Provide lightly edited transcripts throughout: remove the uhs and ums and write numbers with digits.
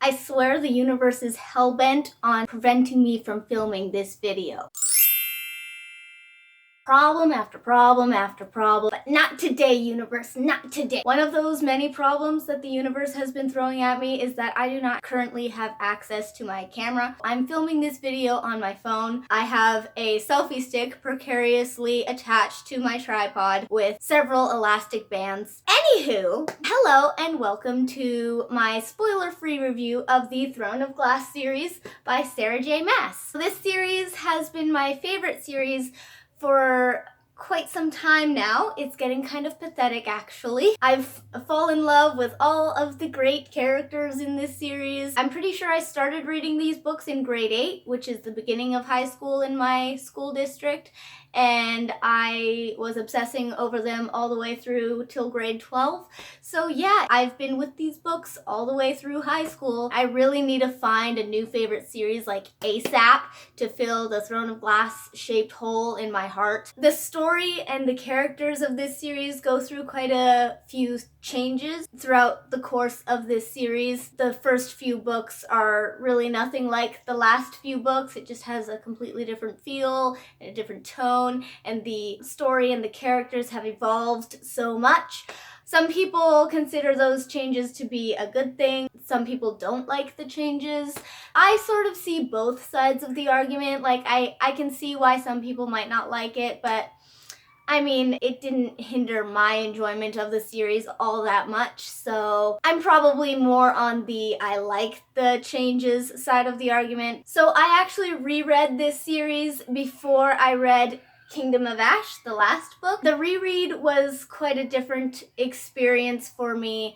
I swear the universe is hellbent on preventing me from filming this video. Problem after problem after problem, but not today, universe, not today. One of those many problems that the universe has been throwing at me is that I do not currently have access to my camera. I'm filming this video on my phone. I have a selfie stick precariously attached to my tripod with several elastic bands. Anywho, hello and welcome to my spoiler-free review of the Throne of Glass series by Sarah J. Maas. This series has been my favorite series for quite some time now. It's getting kind of pathetic, actually. I've fallen in love with all of the great characters in this series. I'm pretty sure I started reading these books in grade 8, which is the beginning of high school in my school district, and I was obsessing over them all the way through till grade 12. So yeah, I've been with these books all the way through high school. I really need to find a new favorite series like ASAP to fill the Throne of Glass shaped hole in my heart. The story and the characters of this series go through quite a few changes throughout the course of this series. The first few books are really nothing like the last few books. It just has a completely different feel and a different tone, and the story and the characters have evolved so much. Some people consider those changes to be a good thing. Some people don't like the changes. I sort of see both sides of the argument. Like, I can see why some people might not like it, but I mean, it didn't hinder my enjoyment of the series all that much, so I'm probably more on the I like the changes side of the argument. So I actually reread this series before I read Kingdom of Ash, the last book. The reread was quite a different experience for me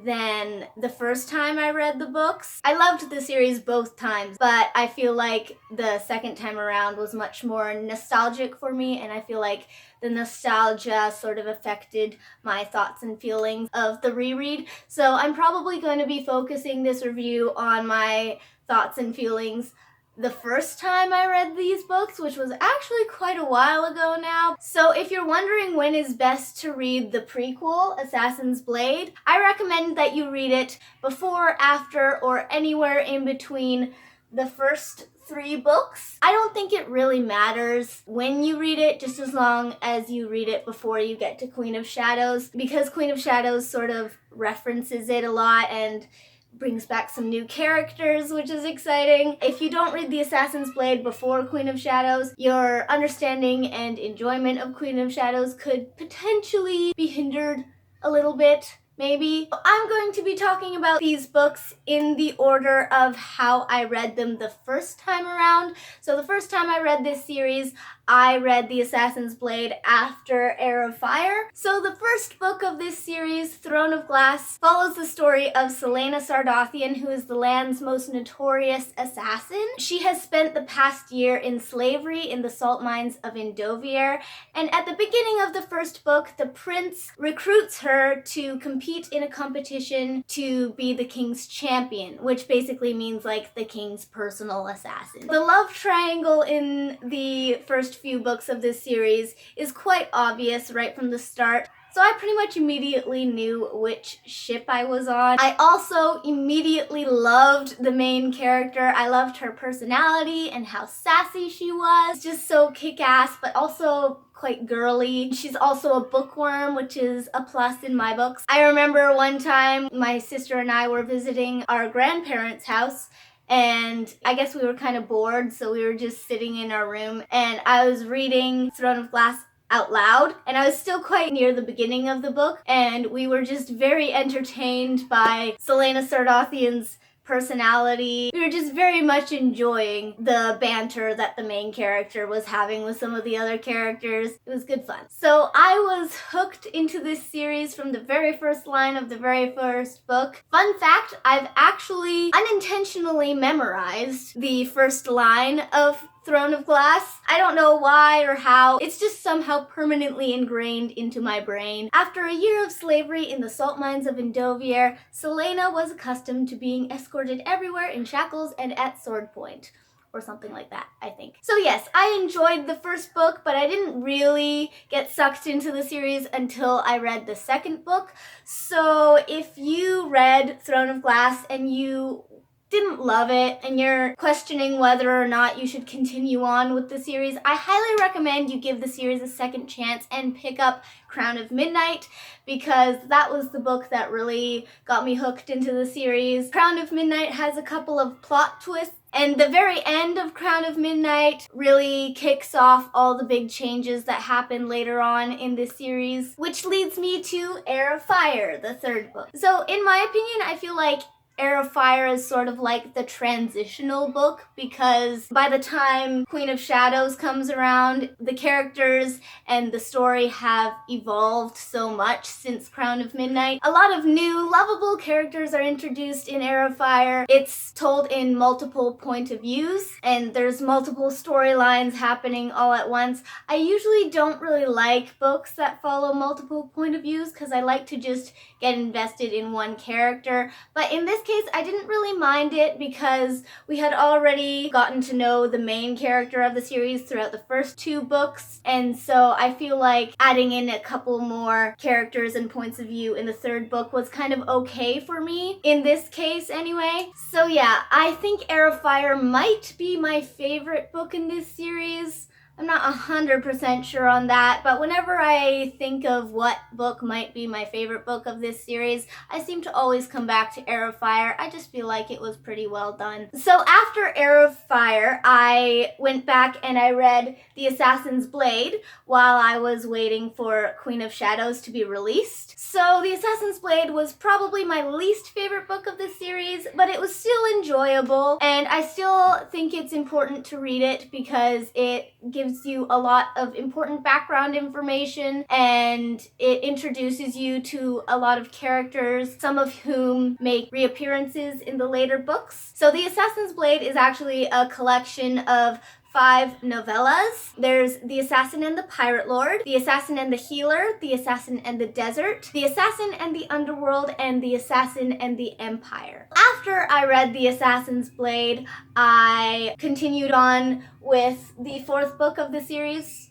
than the first time I read the books. I loved the series both times, but I feel like the second time around was much more nostalgic for me, and I feel like the nostalgia sort of affected my thoughts and feelings of the reread. So I'm probably going to be focusing this review on my thoughts and feelings the first time I read these books, which was actually quite a while ago now. So if you're wondering when is best to read the prequel, Assassin's Blade, I recommend that you read it before, after, or anywhere in between the first 3 books. I don't think it really matters when you read it, just as long as you read it before you get to Queen of Shadows, because Queen of Shadows sort of references it a lot and brings back some new characters, which is exciting. If you don't read the Assassin's Blade before Queen of Shadows, your understanding and enjoyment of Queen of Shadows could potentially be hindered a little bit, maybe. I'm going to be talking about these books in the order of how I read them the first time around. So the first time I read this series, I read The Assassin's Blade after Arrowfire. So the first book of this series, Throne of Glass, follows the story of Celaena Sardothien, who is the land's most notorious assassin. She has spent the past year in slavery in the salt mines of Endovier, and at the beginning of the first book, the prince recruits her to compete in a competition to be the king's champion, which basically means like the king's personal assassin. The love triangle in the first few books of this series is quite obvious right from the start, so I pretty much immediately knew which ship I was on. I also immediately loved the main character. I loved her personality and how sassy she was. Just so kick-ass, but also quite girly. She's also a bookworm, which is a plus in my books. I remember one time my sister and I were visiting our grandparents' house, and I guess we were kind of bored, so we were just sitting in our room, and I was reading Throne of Glass out loud, and I was still quite near the beginning of the book, and we were just very entertained by Celaena Sardothien's personality. We were just very much enjoying the banter that the main character was having with some of the other characters. It was good fun. So I was hooked into this series from the very first line of the very first book. Fun fact, I've actually unintentionally memorized the first line of Throne of Glass. I don't know why or how. It's just somehow permanently ingrained into my brain. After a year of slavery in the salt mines of Endovier, Celaena was accustomed to being escorted everywhere in shackles and at sword point. Or something like that, I think. So yes, I enjoyed the first book, but I didn't really get sucked into the series until I read the second book. So if you read Throne of Glass and you didn't love it and you're questioning whether or not you should continue on with the series, I highly recommend you give the series a second chance and pick up Crown of Midnight, because that was the book that really got me hooked into the series. Crown of Midnight has a couple of plot twists, and the very end of Crown of Midnight really kicks off all the big changes that happen later on in this series, which leads me to Arrowfire, the third book. So in my opinion, I feel like Arrowfire is sort of like the transitional book, because by the time Queen of Shadows comes around, the characters and the story have evolved so much since Crown of Midnight. A lot of new, lovable characters are introduced in Arrowfire. It's told in multiple point of views, and there's multiple storylines happening all at once. I usually don't really like books that follow multiple point of views, because I like to just get invested in one character. But in this case, I didn't really mind it, because we had already gotten to know the main character of the series throughout the first two books, and so I feel like adding in a couple more characters and points of view in the third book was kind of okay for me, in this case anyway. So yeah, I think Arrowfire might be my favorite book in this series. I'm not 100% sure on that, but whenever I think of what book might be my favorite book of this series, I seem to always come back to Arrowfire. I just feel like it was pretty well done. So after Arrowfire, I went back and I read The Assassin's Blade while I was waiting for Queen of Shadows to be released. So The Assassin's Blade was probably my least favorite book of this series, but it was still enjoyable, and I still think it's important to read it because it gives you a lot of important background information, and it introduces you to a lot of characters, some of whom make reappearances in the later books. So The Assassin's Blade is actually a collection of 5 novellas. There's The Assassin and the Pirate Lord, The Assassin and the Healer, The Assassin and the Desert, The Assassin and the Underworld, and The Assassin and the Empire. After I read The Assassin's Blade, I continued on with the 4th book of the series.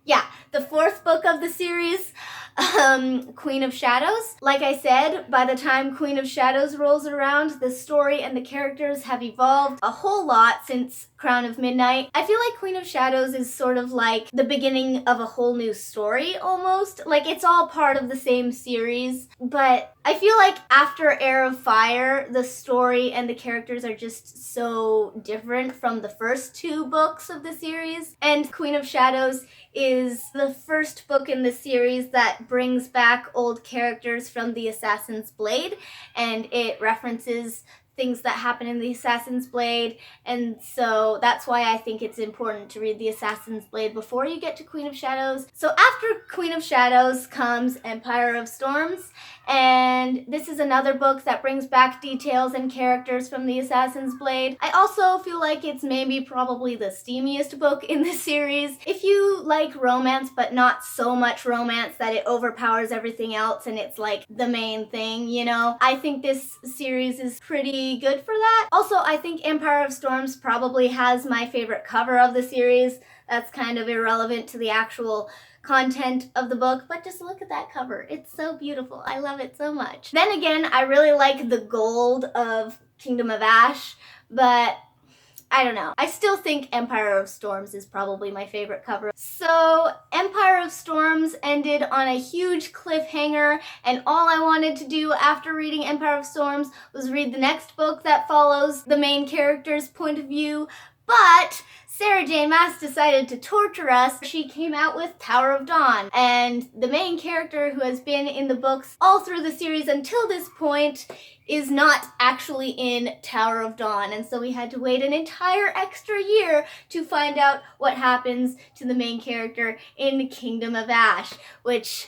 Yeah, the 4th book of the series, Queen of Shadows. Like I said, by the time Queen of Shadows rolls around, the story and the characters have evolved a whole lot since Crown of Midnight. I feel like Queen of Shadows is sort of like the beginning of a whole new story almost. Like, it's all part of the same series, but I feel like after Arrowfire, the story and the characters are just so different from the first 2 books of the series, and Queen of Shadows is the first book in the series that brings back old characters from The Assassin's Blade, and it references things that happen in The Assassin's Blade, and so that's why I think it's important to read The Assassin's Blade before you get to Queen of Shadows. So after Queen of Shadows comes Empire of Storms, and this is another book that brings back details and characters from The Assassin's Blade. I also feel like it's maybe probably the steamiest book in the series. If you like romance, but not so much romance that it overpowers everything else and it's like the main thing, you know, I think this series is pretty good for that. Also, I think Empire of Storms probably has my favorite cover of the series. That's kind of irrelevant to the actual content of the book, but just look at that cover. It's so beautiful. I love it so much. Then again, I really like the gold of Kingdom of Ash, but I don't know. I still think Empire of Storms is probably my favorite cover. So Empire of Storms ended on a huge cliffhanger, and all I wanted to do after reading Empire of Storms was read the next book that follows the main character's point of view, but Sarah J. Maas decided to torture us. She came out with Tower of Dawn, and the main character, who has been in the books all through the series until this point, is not actually in Tower of Dawn, and so we had to wait an entire extra year to find out what happens to the main character in Kingdom of Ash, which...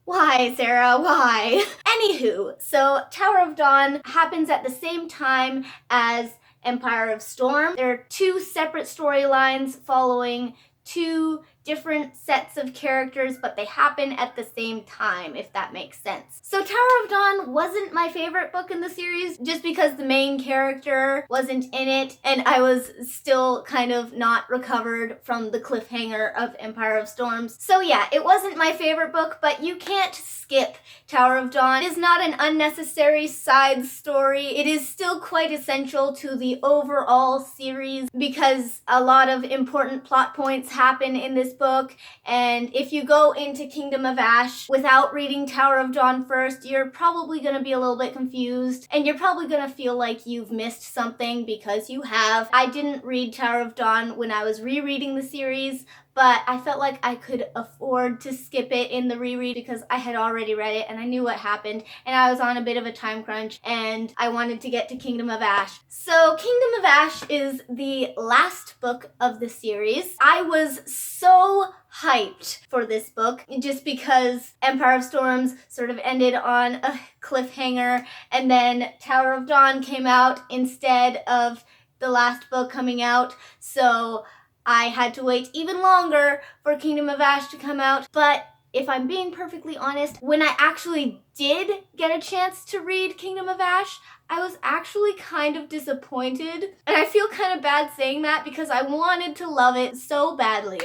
Why, Sarah? Why? Anywho, so Tower of Dawn happens at the same time as Empire of Storm. There are 2 separate storylines following 2 different sets of characters, but they happen at the same time, if that makes sense. So Tower of Dawn wasn't my favorite book in the series, just because the main character wasn't in it, and I was still kind of not recovered from the cliffhanger of Empire of Storms. So yeah, it wasn't my favorite book, but you can't skip Tower of Dawn. It is not an unnecessary side story. It is still quite essential to the overall series because a lot of important plot points happen in this book, and if you go into Kingdom of Ash without reading Tower of Dawn first, you're probably going to be a little bit confused, and you're probably going to feel like you've missed something because you have. I didn't read Tower of Dawn when I was rereading the series, but I felt like I could afford to skip it in the reread because I had already read it and I knew what happened, and I was on a bit of a time crunch and I wanted to get to Kingdom of Ash. So Kingdom of Ash is the last book of the series. I was so hyped for this book just because Empire of Storms sort of ended on a cliffhanger, and then Tower of Dawn came out instead of the last book coming out, so I had to wait even longer for Kingdom of Ash to come out. But if I'm being perfectly honest, when I actually did get a chance to read Kingdom of Ash, I was actually kind of disappointed. And I feel kind of bad saying that because I wanted to love it so badly.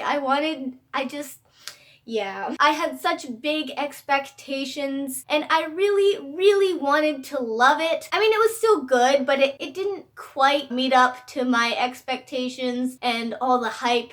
Yeah, I had such big expectations and I really wanted to love it. I mean, it was still good, but it didn't quite meet up to my expectations and all the hype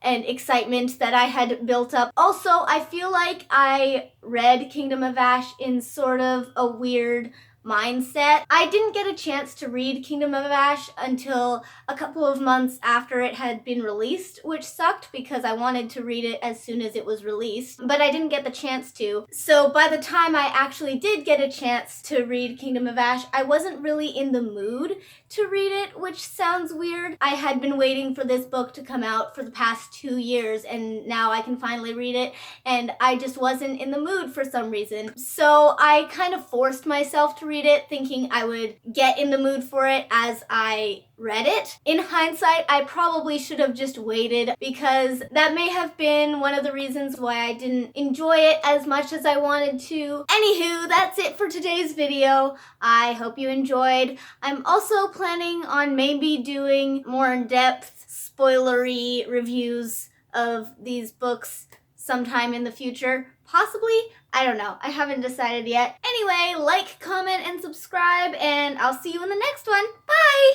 and excitement that I had built up. Also, I feel like I read Kingdom of Ash in sort of a weird mindset. I didn't get a chance to read Kingdom of Ash until a couple of months after it had been released, which sucked because I wanted to read it as soon as it was released, but I didn't get the chance to. So by the time I actually did get a chance to read Kingdom of Ash, I wasn't really in the mood to read it, which sounds weird. I had been waiting for this book to come out for the past 2 years, and now I can finally read it, and I just wasn't in the mood for some reason. So I kind of forced myself to read it, thinking I would get in the mood for it as I read it. In hindsight, I probably should have just waited because that may have been one of the reasons why I didn't enjoy it as much as I wanted to. Anywho, that's it for today's video. I hope you enjoyed. I'm also planning on maybe doing more in-depth, spoilery reviews of these books sometime in the future. Possibly. I don't know. I haven't decided yet. Anyway, like, comment, and subscribe, and I'll see you in the next one. Bye!